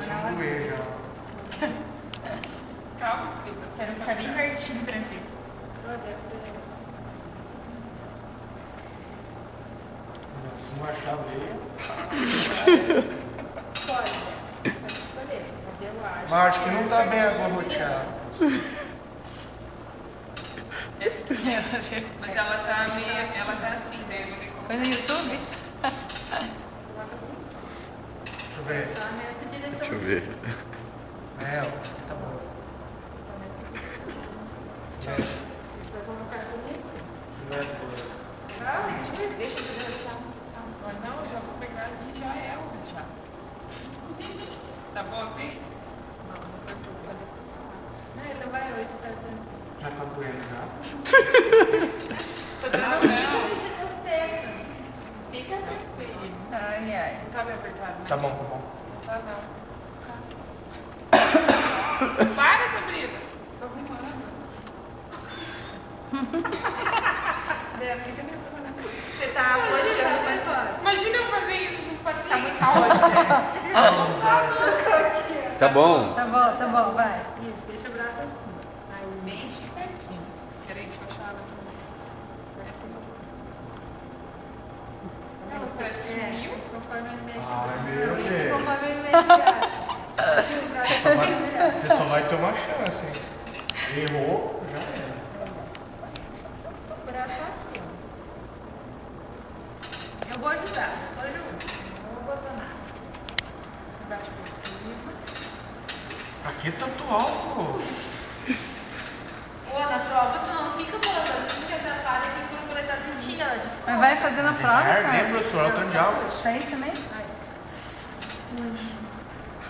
começando a doer já. Calma, quero ficar bem pertinho pra ver. Se não achar veia. Escolhe. Pode escolher. Mas eu acho. Mas acho que não tá bem agora roteado. Esse aqui é fazer. Mas ela tá meio. Ela tá assim, daí eu vou ter que. Foi no YouTube? Deixa eu ver. Tá nessa direção. Deixa eu ver. É, acho que tá bom. Você vai colocar tudo aqui. Deixa eu deixar. Não, eu já vou pegar ali, já é o já. Tá bom assim? Não, ele não vai hoje, tá dando. Já tá doendo já? Não, deixa nas pernas. Fica tranquilo. Ai, ai. Não tá bem apertado, né? Tá bom, tá bom. Tá não. Para, Sabrina. Tô arrumando. Você tá puxando mais fácil. Imagina eu fazer isso no paciente. Tá muito caótico, né? Tá bom. Tá bom, vai. Isso, deixa o braço assim. Aí, bem esticadinho. Peraí, deixa eu achar ela aqui. Ela parece que sumiu. Conforme ele mexe. Ai, meu Deus. Conforme ele mexe o braço. Você só vai ter uma chance, hein? Errou, já era. O braço aqui, ó. Eu vou ajudar. Não vou botar nada. Embaixo por cima. Aqui é tanto álcool. Ô, na prova tu não fica falando assim que atrapalha que tu vai coletar dentinho, ela descobre. Mas vai fazer na prova, Né, sabe? professor? Olha o tanto de álcool. Isso aí também?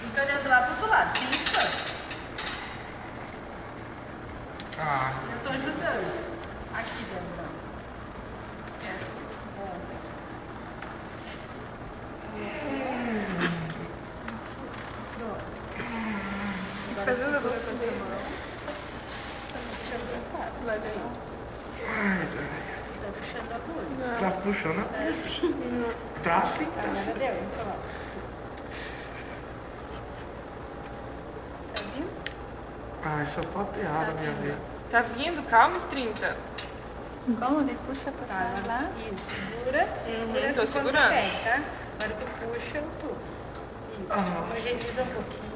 Fica olhando lá pro outro lado, sem espanto. Ah, Eu tô ajudando. Aqui dentro, ó. Essa. Pronto. Fazendo a bolsa da mão. Vai daí. Tá puxando a bolsa. tá puxando a bolsa. Tá sim, tá sim. Deu, então, ó. Tá vindo? Ai, só falta errar na minha vida. Tá vindo? Calma, S30. Como ele puxa pra lá? Isso, segura, segura. Tô ficando segurando. bem, tá? Agora tu puxa o tubo. Isso, higieniza um pouquinho.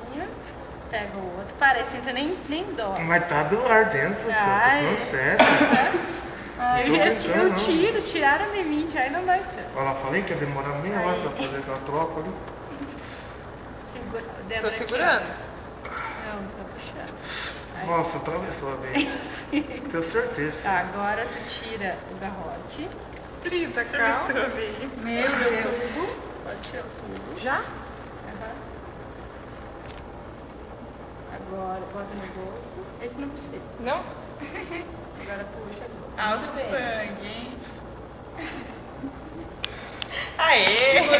Pega o outro. Parece, tenta nem dó. Mas tá ardendo, professor. Tô Ai. falando sério. Eu tiro, tiraram de mim já e não dói tanto. Olha lá, falei que ia demorar meia hora pra fazer aquela troca ali. Segura, dentro Tô aqui, segurando. ó. Não, você tá puxando. Aí. Nossa, atravessou a veia. Tenho certeza. Tá, agora tu tira o garrote. 30, calma. Meu Deus. Tubo. Pode tirar o tubo. Já? Aham. Agora, bota no bolso. Esse não precisa. Não? Agora puxa. Alto Muito bem. sangue, hein? Aê! Segurou